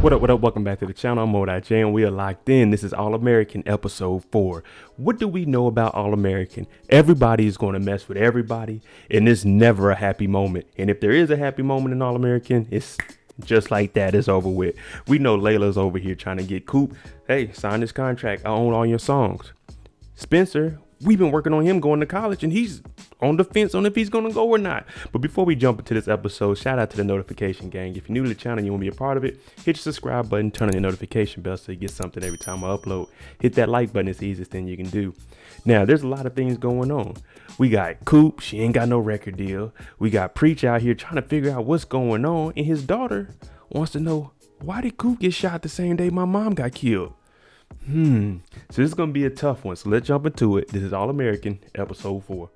What up? Welcome back to the channel. I'm J, and we are locked in. This is All American episode 4. What do we know about All American? Everybody is going to mess with everybody, and it's never a happy moment. And if there is a happy moment in All American, it's just like that. It's over with. We know Layla's over here trying to get Coop. Hey, sign this contract. I own all your songs. Spencer, we've been working on him going to college, and he's on the fence on if he's going to go or not. But before we jump into this episode, shout out to the notification gang. If you're new to the channel and you want to be a part of it, hit your subscribe button, turn on your notification bell so you get something every time I upload. Hit that like button. It's the easiest thing you can do. Now, there's a lot of things going on. We got Coop. She ain't got no record deal. We got Preach out here trying to figure out what's going on. And his daughter wants to know, why did Coop get shot the same day my mom got killed? So this is going to be a tough one. So let's jump into it. This is All American episode 4.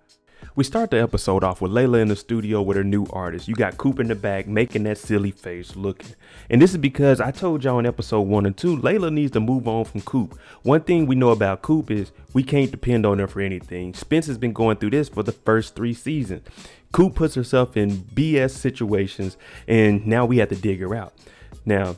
We start the episode off with Layla in the studio with her new artist. You got Coop in the back making that silly face looking. And this is because I told y'all in episode 1 and 2, Layla needs to move on from Coop. One thing we know about Coop is we can't depend on her for anything. Spence has been going through this for the first 3 seasons. Coop puts herself in BS situations and now we have to dig her out. Now,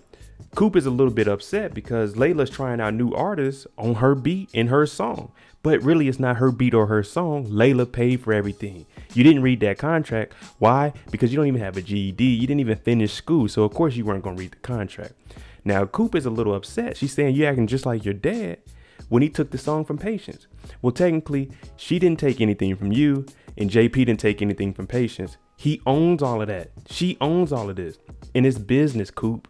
Coop is a little bit upset because Layla's trying out new artists on her beat and her song. But really, it's not her beat or her song. Layla paid for everything. You didn't read that contract. Why? Because you don't even have a GED. You didn't even finish school. So, of course, you weren't going to read the contract. Now, Coop is a little upset. She's saying you're acting just like your dad when he took the song from Patience. Well, technically, she didn't take anything from you and JP didn't take anything from Patience. He owns all of that. She owns all of this. And it's business, Coop.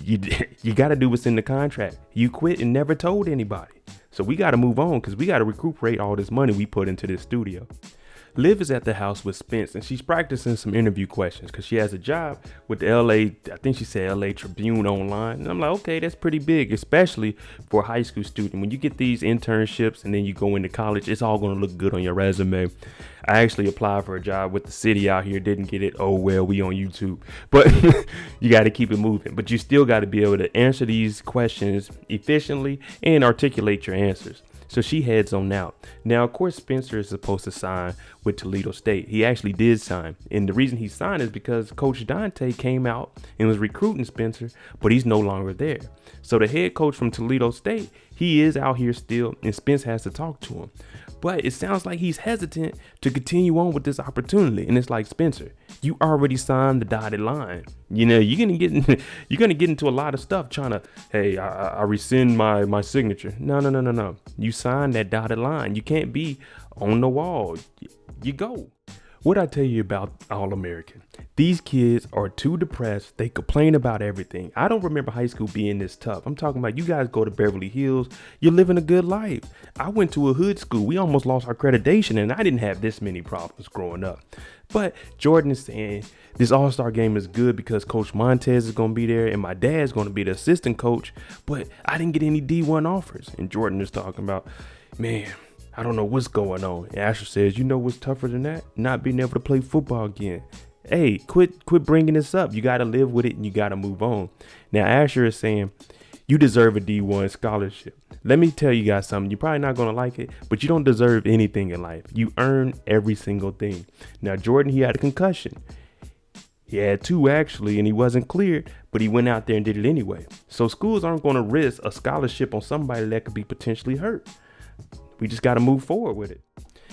You got to do what's in the contract. You quit and never told anybody. So we got to move on because we got to recuperate all this money we put into this studio. Liv is at the house with Spence and she's practicing some interview questions because she has a job with the LA, I think she said LA Tribune online. And I'm like, okay, that's pretty big, especially for a high school student. When you get these internships and then you go into college, it's all going to look good on your resume. I actually applied for a job with the city out here, didn't get it. Oh, well, we on YouTube, but you got to keep it moving. But you still got to be able to answer these questions efficiently and articulate your answers. So she heads on out. Now, of course, Spencer is supposed to sign with Toledo State. He actually did sign. And the reason he signed is because Coach Dante came out and was recruiting Spencer, but he's no longer there. So the head coach from Toledo State, he is out here still, and Spence has to talk to him. But it sounds like he's hesitant to continue on with this opportunity. And it's like, Spencer, you already signed the dotted line. You know, you're gonna get into a lot of stuff trying to, hey, I rescind my signature. No. You signed that dotted line. You can't be on the wall. You go. What I tell you about All American? These kids are too depressed. They complain about everything. I don't remember high school being this tough. I'm talking about you guys go to Beverly Hills. You're living a good life. I went to a hood school. We almost lost our accreditation and I didn't have this many problems growing up. But Jordan is saying this all-star game is good because Coach Montez is going to be there and my dad's going to be the assistant coach. But I didn't get any D1 offers. And Jordan is talking about, man, I don't know what's going on. And Asher says, you know what's tougher than that? Not being able to play football again. Hey, quit bringing this up. You got to live with it and you got to move on. Now, Asher is saying, you deserve a D1 scholarship. Let me tell you guys something. You're probably not going to like it, but you don't deserve anything in life. You earn every single thing. Now, Jordan, he had a concussion. He had 2 actually, and he wasn't cleared, but he went out there and did it anyway. So schools aren't going to risk a scholarship on somebody that could be potentially hurt. We just got to move forward with it.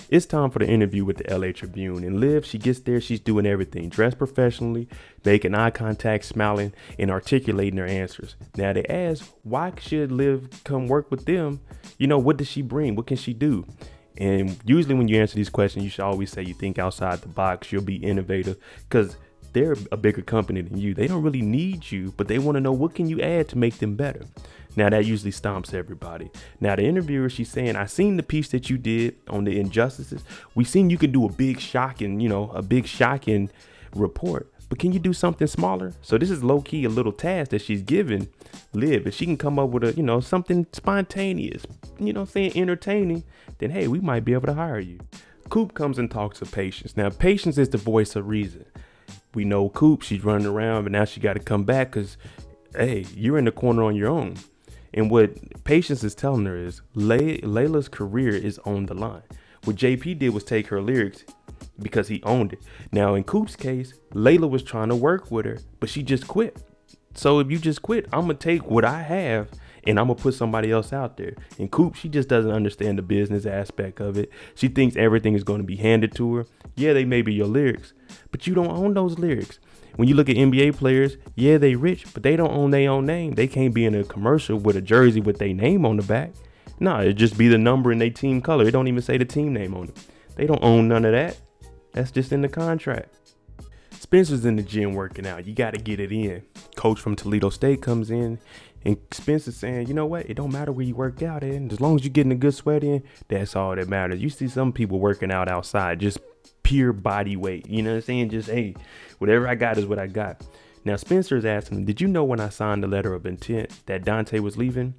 It's time for the interview with the LA Tribune. And Liv, she gets there, she's doing everything. Dressed professionally, making eye contact, smiling, and articulating her answers. Now they ask, why should Liv come work with them? You know, what does she bring? What can she do? And usually when you answer these questions, you should always say you think outside the box, you'll be innovative, because they're a bigger company than you. They don't really need you, but they want to know what can you add to make them better. Now that usually stomps everybody. Now the interviewer, she's saying, I seen the piece that you did on the injustices. We seen you can do a big shocking report, but can you do something smaller? So this is low key a little task that she's given Liv. If she can come up with a, something spontaneous, entertaining, then hey, we might be able to hire you. Coop comes and talks to Patience. Now Patience is the voice of reason. We know Coop, she's running around, but now she got to come back because, hey, you're in the corner on your own. And what Patience is telling her is Layla's career is on the line. What JP did was take her lyrics because he owned it. Now in Coop's case, Layla was trying to work with her, but she just quit. So if you just quit, I'm going to take what I have and I'm going to put somebody else out there. And Coop, she just doesn't understand the business aspect of it. She thinks everything is going to be handed to her. Yeah, they may be your lyrics, but you don't own those lyrics. When you look at NBA players, yeah, they rich, but they don't own their own name. They can't be in a commercial with a jersey with their name on the back. No, it just be the number in their team color. It don't even say the team name on it. They don't own none of that. That's just in the contract. Spencer's in the gym working out. You got to get it in. Coach from Toledo State comes in, and Spencer's saying, you know what? It don't matter where you work out in. As long as you're getting a good sweat in, that's all that matters. You see some people working out outside, just pure body weight. You know what I'm saying? Just, hey, whatever I got is what I got. Now, Spencer's asking him, did you know when I signed the letter of intent that Dante was leaving?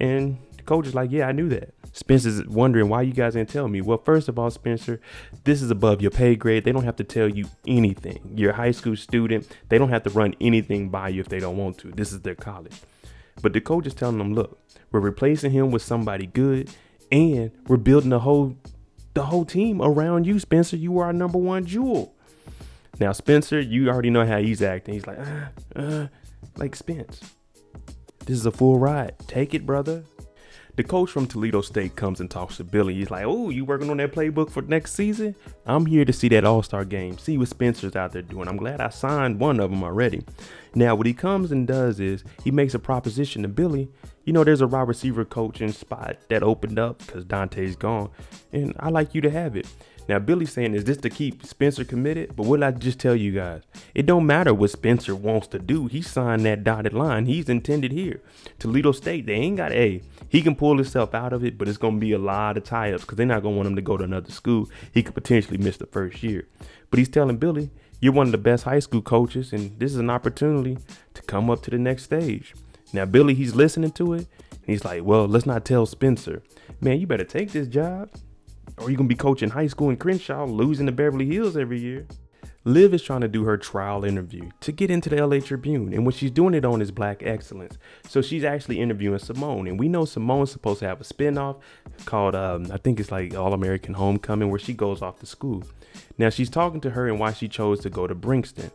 And the coach is like, yeah, I knew that. Spencer's wondering why you guys didn't tell me. Well, first of all, Spencer, this is above your pay grade. They don't have to tell you anything. You're a high school student. They don't have to run anything by you if they don't want to. This is their college. But the coach is telling them, look, we're replacing him with somebody good, and we're building the whole team around you, Spencer. You are our number one jewel. Now, Spencer, you already know how he's acting. He's like, like Spence. This is a full ride. Take it, brother. The coach from Toledo State comes and talks to Billy. He's like, oh, you working on that playbook for next season? I'm here to see that all-star game, see what Spencer's out there doing. I'm glad I signed one of them already. Now, what he comes and does is he makes a proposition to Billy. You know, there's a wide receiver coaching spot that opened up because Dante's gone, and I'd like you to have it. Now, Billy's saying, is this to keep Spencer committed? But what did I just tell you guys? It don't matter what Spencer wants to do. He signed that dotted line. He's intended here. Toledo State, they ain't got he can pull himself out of it, but it's going to be a lot of tie-ups because they're not going to want him to go to another school. He could potentially miss the first year. But he's telling Billy, you're one of the best high school coaches, and this is an opportunity to come up to the next stage. Now, Billy, he's listening to it, and he's like, well, let's not tell Spencer. Man, you better take this job, or you're going to be coaching high school in Crenshaw, losing to Beverly Hills every year. Liv is trying to do her trial interview to get into the LA Tribune, and what she's doing it on is Black Excellence. So she's actually interviewing Simone, and we know Simone's supposed to have a spinoff called, I think it's like All American Homecoming, where she goes off to school. Now she's talking to her and why she chose to go to Brixton.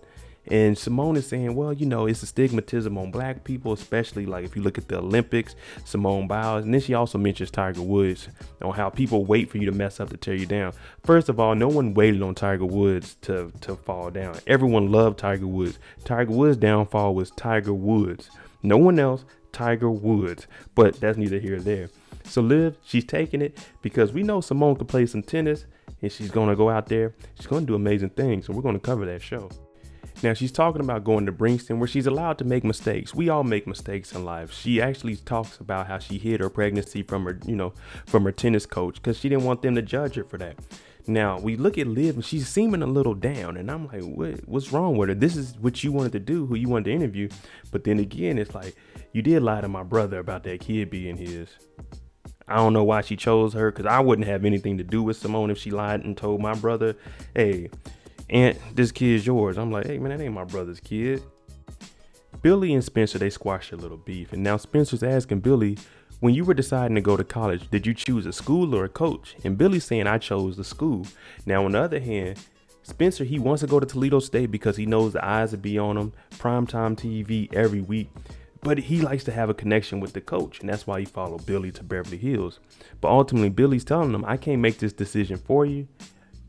And Simone is saying, well, you know, it's a stigmatism on black people, especially like if you look at the Olympics, Simone Biles. And then she also mentions Tiger Woods on how people wait for you to mess up to tear you down. First of all, no one waited on Tiger Woods to fall down. Everyone loved Tiger Woods. Tiger Woods' downfall was Tiger Woods. No one else, Tiger Woods. But that's neither here nor there. So Liv, she's taking it because we know Simone can play some tennis and she's going to go out there. She's going to do amazing things. So we're going to cover that show. Now, she's talking about going to Brixton where she's allowed to make mistakes. We all make mistakes in life. She actually talks about how she hid her pregnancy from her tennis coach because she didn't want them to judge her for that. Now, we look at Liv and she's seeming a little down. And I'm like, what's wrong with her? This is what you wanted to do, who you wanted to interview. But then again, it's like, you did lie to my brother about that kid being his. I don't know why she chose her because I wouldn't have anything to do with Simone if she lied and told my brother, hey, Aunt, this kid's yours. I'm like, hey, man, that ain't my brother's kid. Billy and Spencer, they squashed a little beef. And now Spencer's asking Billy, when you were deciding to go to college, did you choose a school or a coach? And Billy's saying, I chose the school. Now, on the other hand, Spencer, he wants to go to Toledo State because he knows the eyes will be on him, primetime TV every week. But he likes to have a connection with the coach, and that's why he followed Billy to Beverly Hills. But ultimately, Billy's telling him, I can't make this decision for you.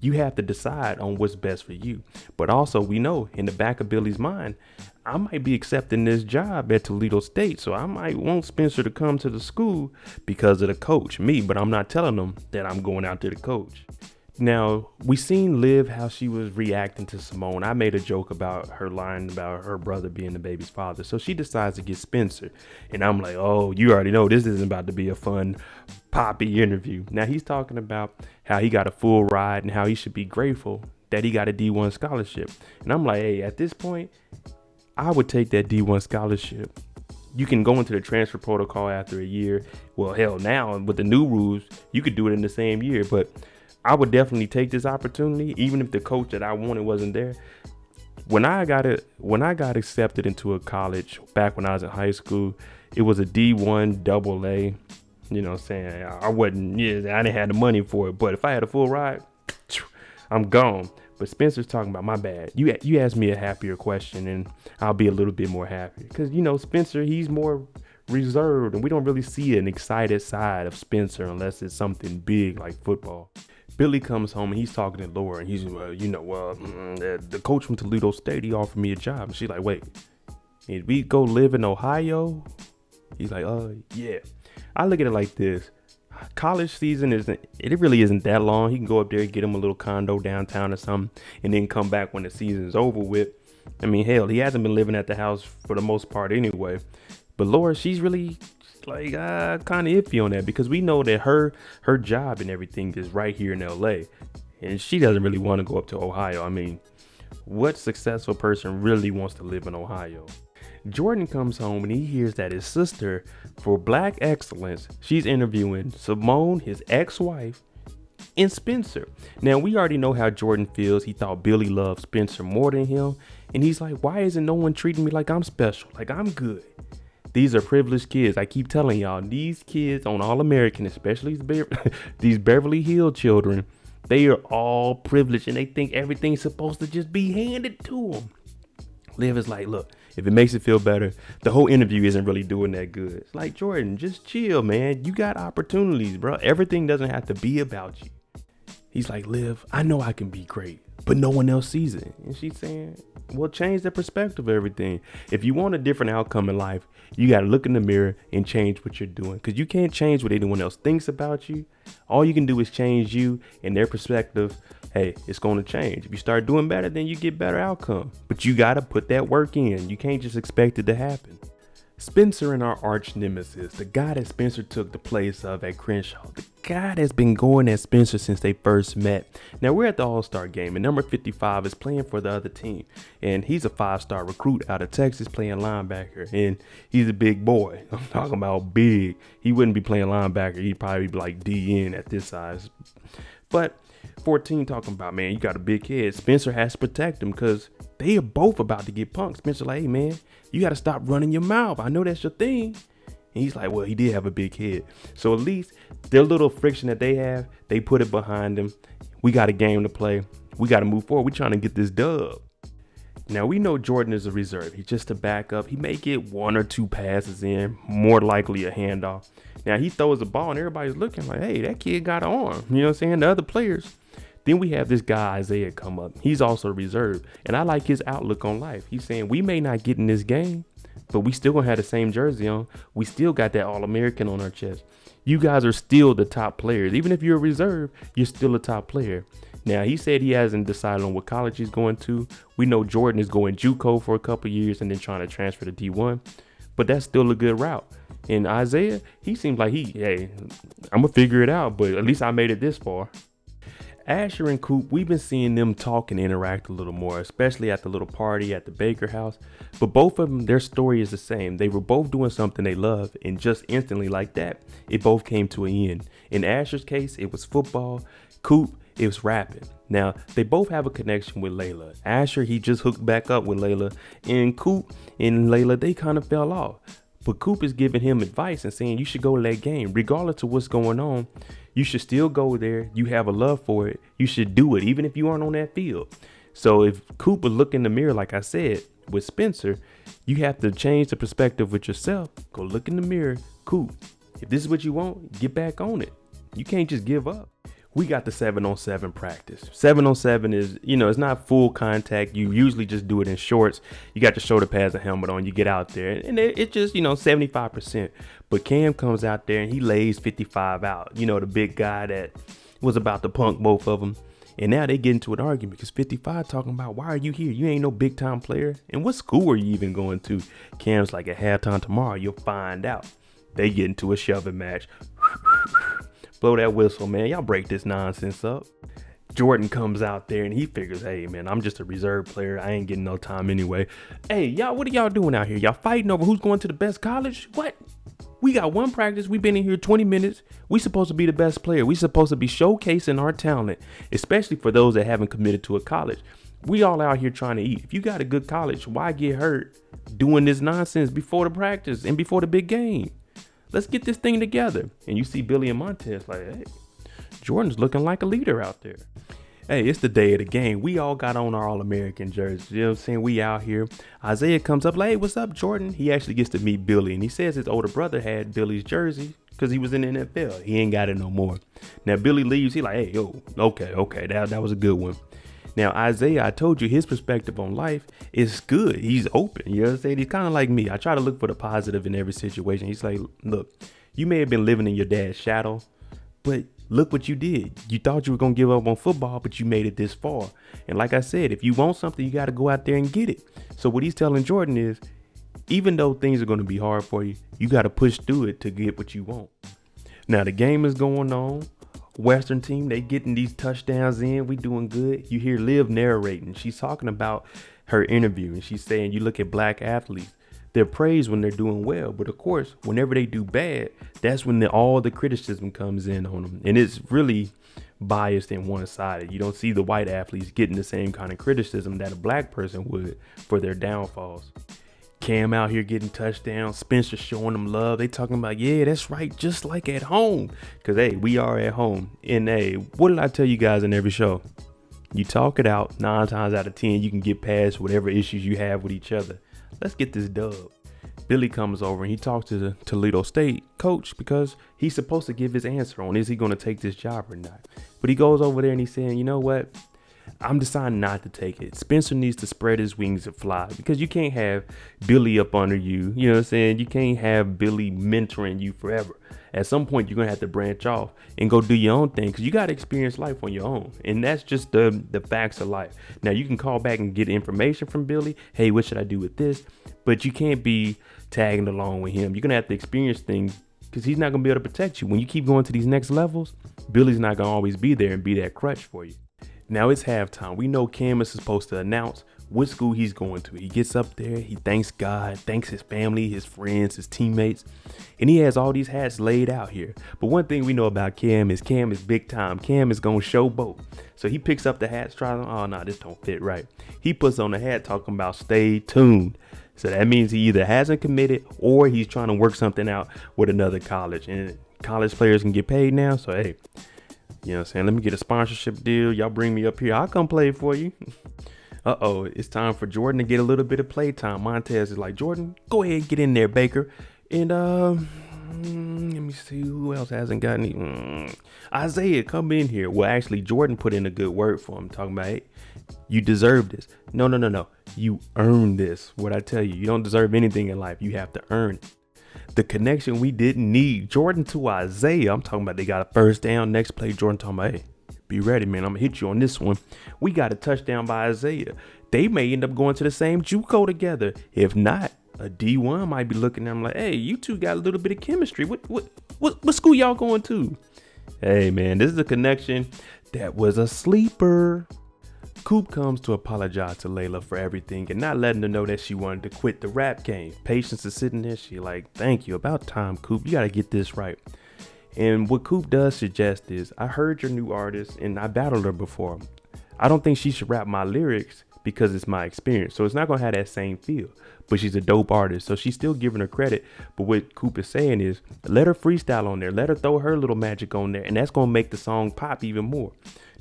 You have to decide on what's best for you. But also, we know in the back of Billy's mind, I might be accepting this job at Toledo State. So I might want Spencer to come to the school because of the coach, me. But I'm not telling them that I'm going out to the coach. Now, we seen Liv how she was reacting to Simone. I made a joke about her lying about her brother being the baby's father. So she decides to get Spencer. And I'm like, oh, you already know this isn't about to be a fun poppy interview. Now, he's talking about how he got a full ride and how he should be grateful that he got a D1 scholarship. And I'm like, hey, at this point, I would take that D1 scholarship. You can go into the transfer protocol after a year. Well, hell, now with the new rules, you could do it in the same year. But I would definitely take this opportunity, even if the coach that I wanted wasn't there. When I got accepted into a college back when I was in high school, it was a D1 AA. You know what I'm saying? I didn't have the money for it, but if I had a full ride, I'm gone. But Spencer's talking about, my bad. You asked me a happier question, and I'll be a little bit more happy. Because, Spencer, he's more reserved, and we don't really see an excited side of Spencer unless it's something big like football. Billy comes home and he's talking to Laura, and he's, the coach from Toledo State, he offered me a job. And she's like, wait, did we go live in Ohio? He's like, yeah. I look at it like this. College season really isn't that long. He can go up there and get him a little condo downtown or something, and then come back when the season's over with. I mean, hell, he hasn't been living at the house for the most part anyway. But Laura, she's really like kind of iffy on that, because we know that her job and everything is right here in L.A. and she doesn't really want to go up to Ohio. I mean, what successful person really wants to live in Ohio? Jordan comes home and he hears that his sister, for Black Excellence, she's interviewing Simone, his ex-wife, and Spencer. Now, we already know how Jordan feels. He thought Billy loved Spencer more than him. And he's like, why isn't no one treating me like I'm special? Like I'm good. These are privileged kids. I keep telling y'all, these kids on All American, especially these Beverly Hills children, they are all privileged and they think everything's supposed to just be handed to them. Liv is like, look, if it makes it feel better, the whole interview isn't really doing that good. It's like, Jordan, just chill, man. You got opportunities, bro. Everything doesn't have to be about you. He's like, Liv, I know I can be great, but no one else sees it. And she's saying, well, change the perspective of everything. If you want a different outcome in life, you got to look in the mirror and change what you're doing, because you can't change what anyone else thinks about you. All you can do is change you and their perspective. Hey, it's going to change. If you start doing better, then you get better outcome. But you got to put that work in. You can't just expect it to happen. Spencer and our arch nemesis, the guy that Spencer took the place of at Crenshaw, the guy that's been going at Spencer since they first met. Now, we're at the All-Star game, and number 55 is playing for the other team. And he's a 5-star recruit out of Texas playing linebacker. And he's a big boy. I'm talking about big. He wouldn't be playing linebacker. He'd probably be like DN at this size. But 14 talking about, man, you got a big head. Spencer has to protect him because they are both about to get punked. Spencer like, hey, man, you got to stop running your mouth. I know that's your thing. And he's like, well, he did have a big head. So at least their little friction that they have, they put it behind them. We got a game to play. We got to move forward. We're trying to get this dub. Now, we know Jordan is a reserve. He's just a backup. He may get 1 or 2 passes in, more likely a handoff. Now, he throws the ball and everybody's looking like, hey, that kid got an arm. You know what I'm saying? The other players. Then we have this guy, Isaiah, come up. He's also reserved. And I like his outlook on life. He's saying we may not get in this game, but we still going to have the same jersey on. We still got that All-American on our chest. You guys are still the top players. Even if you're a reserve, you're still a top player. Now, he said he hasn't decided on what college he's going to. We know Jordan is going JUCO for a couple years and then trying to transfer to D1. But that's still a good route. And Isaiah, he seems like hey, I'm going to figure it out, but at least I made it this far. Asher and Coop, we've been seeing them talk and interact a little more, especially at the little party at the Baker house. But both of them, their story is the same. They were both doing something they love, and just instantly like that, it both came to an end. In Asher's case, it was football. Coop, it was rapping. Now, they both have a connection with Layla. Asher, he just hooked back up with Layla, and Coop and Layla, they kind of fell off. But Coop is giving him advice and saying you should go to that game. Regardless of what's going on, you should still go there. You have a love for it. You should do it, even if you aren't on that field. So if Coop would look in the mirror, like I said, with Spencer, you have to change the perspective with yourself. Go look in the mirror. Coop, if this is what you want, get back on it. You can't just give up. We got the 7-on-7 practice. 7-on-7 is, it's not full contact. You usually just do it in shorts. You got your shoulder pads and helmet on. You get out there and it just, 75%. But Cam comes out there and he lays 55 out. The big guy that was about to punk both of them. And now they get into an argument because 55 talking about, why are you here? You ain't no big time player. And what school are you even going to? Cam's like, at halftime tomorrow, you'll find out. They get into a shoving match. Blow that whistle, man. Y'all break this nonsense up. Jordan comes out there and he figures, hey, man, I'm just a reserve player. I ain't getting no time anyway. Hey, y'all, what are y'all doing out here? Y'all fighting over who's going to the best college? What? We got one practice. We've been in here 20 minutes. We supposed to be the best player. We supposed to be showcasing our talent, especially for those that haven't committed to a college. We all out here trying to eat. If you got a good college, why get hurt doing this nonsense before the practice and before the big game? Let's get this thing together. And you see Billy and Montez like, hey, Jordan's looking like a leader out there. Hey, it's the day of the game. We all got on our All-American jerseys. You know what I'm saying? We out here. Isaiah comes up like, hey, what's up, Jordan? He actually gets to meet Billy, and he says his older brother had Billy's jersey because he was in the NFL. He ain't got it no more. Now, Billy leaves. He like, hey, yo, okay, that was a good one. Now, Isaiah, I told you his perspective on life is good. He's open. You know what I'm saying? He's kind of like me. I try to look for the positive in every situation. He's like, look, you may have been living in your dad's shadow, but look what you did. You thought you were going to give up on football, but you made it this far. And like I said, if you want something, you got to go out there and get it. So what he's telling Jordan is, even though things are going to be hard for you, you got to push through it to get what you want. Now, the game is going on. Western team, they getting these touchdowns in. We doing good. You hear Liv narrating. She's talking about her interview, and she's saying you look at black athletes, they're praised when they're doing well, but of course, whenever they do bad, that's when all the criticism comes in on them, and it's really biased and one-sided. You don't see the white athletes getting the same kind of criticism that a black person would for their downfalls. Cam out here getting touchdowns. Spencer showing them love. They talking about, yeah, that's right, just like at home. Because, hey, we are at home. And, hey, what did I tell you guys in every show? You talk it out. 9 times out of 10, you can get past whatever issues you have with each other. Let's get this dub. Billy comes over and he talks to the Toledo State coach because he's supposed to give his answer on is he going to take this job or not. But he goes over there and he's saying, you know what? I'm deciding not to take it. Spencer needs to spread his wings and fly because you can't have Billy up under you. You know what I'm saying? You can't have Billy mentoring you forever. At some point, you're going to have to branch off and go do your own thing because you got to experience life on your own. And that's just the facts of life. Now, you can call back and get information from Billy. Hey, what should I do with this? But you can't be tagging along with him. You're going to have to experience things because he's not going to be able to protect you. When you keep going to these next levels, Billy's not going to always be there and be that crutch for you. Now it's halftime. We know Cam is supposed to announce what school he's going to. He gets up there. He thanks God, thanks his family, his friends, his teammates. And he has all these hats laid out here. But one thing we know about Cam is big time. Cam is going to showboat. So he picks up the hats, tries on. Oh, no, this don't fit right. He puts on the hat talking about stay tuned. So that means he either hasn't committed or he's trying to work something out with another college. And college players can get paid now. So, hey. You know what I'm saying? Let me get a sponsorship deal. Y'all bring me up here. I'll come play for you. Uh-oh. It's time for Jordan to get a little bit of playtime. Montez is like, Jordan, go ahead and get in there, Baker. And let me see who else hasn't got any. Isaiah, come in here. Well, actually, Jordan put in a good word for him. Talking about, hey, you deserve this. No. You earn this. What I tell you, you don't deserve anything in life. You have to earn it. The connection we didn't need. Jordan to Isaiah. I'm talking about they got a first down. Next play, Jordan talking about, hey, be ready, man. I'm going to hit you on this one. We got a touchdown by Isaiah. They may end up going to the same JUCO together. If not, a D1 might be looking at them like, hey, you two got a little bit of chemistry. What school y'all going to? Hey, man, this is a connection that was a sleeper. Coop comes to apologize to Layla for everything and not letting her know that she wanted to quit the rap game. Patience is sitting there. She like, thank you. About time, Coop. You got to get this right. And what Coop does suggest is, I heard your new artist and I battled her before. I don't think she should rap my lyrics because it's my experience. So it's not going to have that same feel. But she's a dope artist. So she's still giving her credit. But what Coop is saying is, let her freestyle on there. Let her throw her little magic on there. And that's going to make the song pop even more.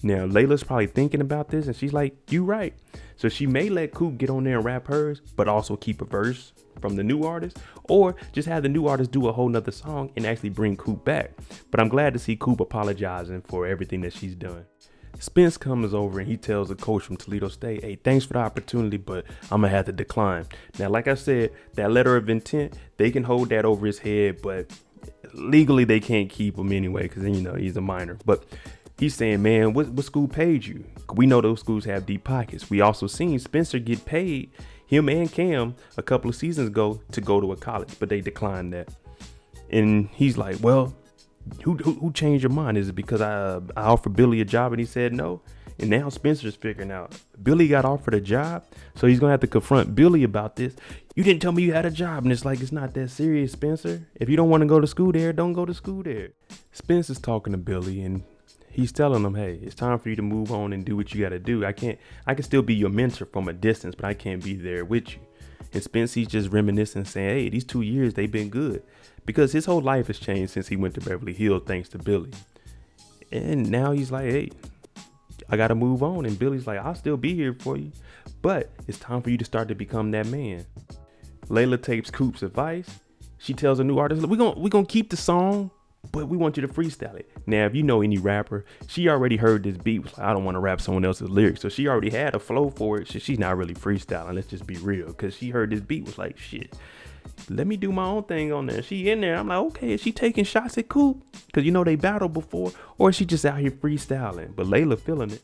Now, Layla's probably thinking about this and she's like, you right. So she may let Coop get on there and rap hers, but also keep a verse from the new artist, or just have the new artist do a whole nother song and actually bring Coop back. But I'm glad to see Coop apologizing for everything that she's done. Spence comes over and he tells the coach from Toledo State, hey, thanks for the opportunity, but I'm going to have to decline. Now, like I said, that letter of intent, they can hold that over his head, but legally they can't keep him anyway because, you know, he's a minor. But he's saying, man, what school paid you? We know those schools have deep pockets. We also seen Spencer get paid, him and Cam, a couple of seasons ago to go to a college, but they declined that. And he's like, well, who changed your mind? Is it because I offered Billy a job and he said no? And now Spencer's figuring out Billy got offered a job, so he's gonna have to confront Billy about this. You didn't tell me you had a job, and it's like, it's not that serious, Spencer. If you don't want to go to school there, don't go to school there. Spencer's talking to Billy and he's telling him, hey, it's time for you to move on and do what you got to do. I can still be your mentor from a distance, but I can't be there with you. And Spence, he's just reminiscing, saying, hey, these 2 years, they've been good. Because his whole life has changed since he went to Beverly Hills, thanks to Billy. And now he's like, hey, I got to move on. And Billy's like, I'll still be here for you, but it's time for you to start to become that man. Layla takes Coop's advice. She tells a new artist, we're gonna keep the song, but we want you to freestyle it. Now, if you know any rapper, she already heard this beat. Was like, I don't want to rap someone else's lyrics. So she already had a flow for it. So she's not really freestyling. Let's just be real. Because she heard this beat, was like, shit, let me do my own thing on there. She in there. I'm like, okay, is she taking shots at Coop? Because you know they battled before. Or is she just out here freestyling? But Layla feeling it.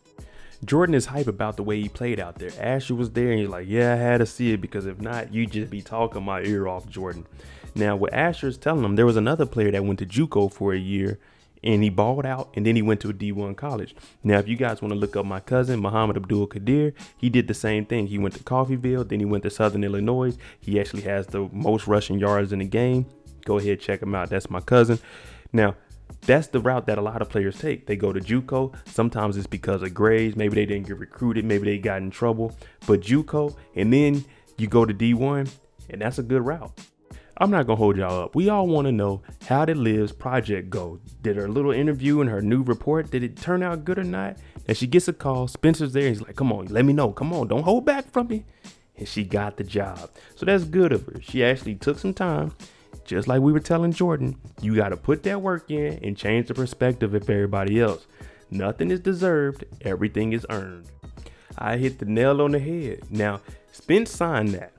Jordan is hype about the way he played out there. Asher was there and he's like, yeah, I had to see it, because if not, you just be talking my ear off, Jordan. Now, what Asher is telling him, there was another player that went to JUCO for a year and he balled out, and then he went to a D1 college. Now, if you guys want to look up my cousin, Muhammad Abdul Qadir, he did the same thing. He went to Coffeyville, then he went to Southern Illinois. He actually has the most rushing yards in the game. Go ahead, check him out. That's my cousin. Now, that's the route that a lot of players take. They go to JUCO. Sometimes it's because of grades. Maybe they didn't get recruited. Maybe they got in trouble. But JUCO, and then you go to D1, and that's a good route. I'm not gonna hold y'all up. We all want to know, how did Liv's project go? Did her little interview and her new report, did it turn out good or not? And she gets a call. Spencer's there. He's like, come on, let me know. Come on, don't hold back from me. And she got the job. So that's good of her. She actually took some time. Just like we were telling Jordan, you got to put that work in and change the perspective of everybody else. Nothing is deserved. Everything is earned. I hit the nail on the head. Now, Spence signed that.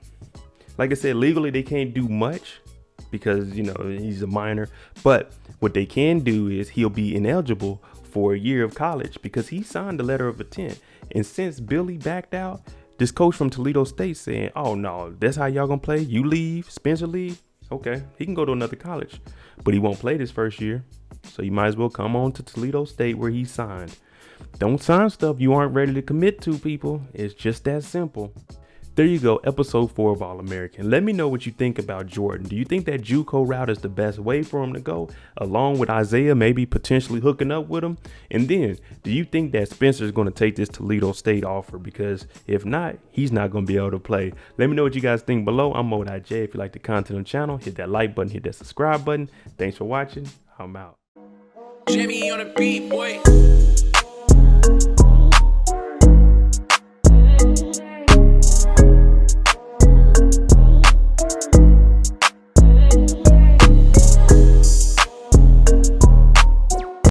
Like I said, legally, they can't do much because, you know, he's a minor. But what they can do is he'll be ineligible for a year of college because he signed the letter of intent. And since Billy backed out, this coach from Toledo State saying, oh, no, that's how y'all going to play? You leave, Spencer leave. Okay, he can go to another college, but he won't play this first year. So you might as well come on to Toledo State where he signed. Don't sign stuff you aren't ready to commit to, people. It's just that simple. There you go, episode 4 of All American. Let me know what you think about Jordan. Do you think that JUCO route is the best way for him to go, along with Isaiah maybe potentially hooking up with him? And then, do you think that Spencer is going to take this Toledo State offer? Because if not, he's not going to be able to play. Let me know what you guys think below. I'm Mo.J. If you like the content on the channel, hit that like button, hit that subscribe button. Thanks for watching. I'm out. Jimmy on the beat, boy.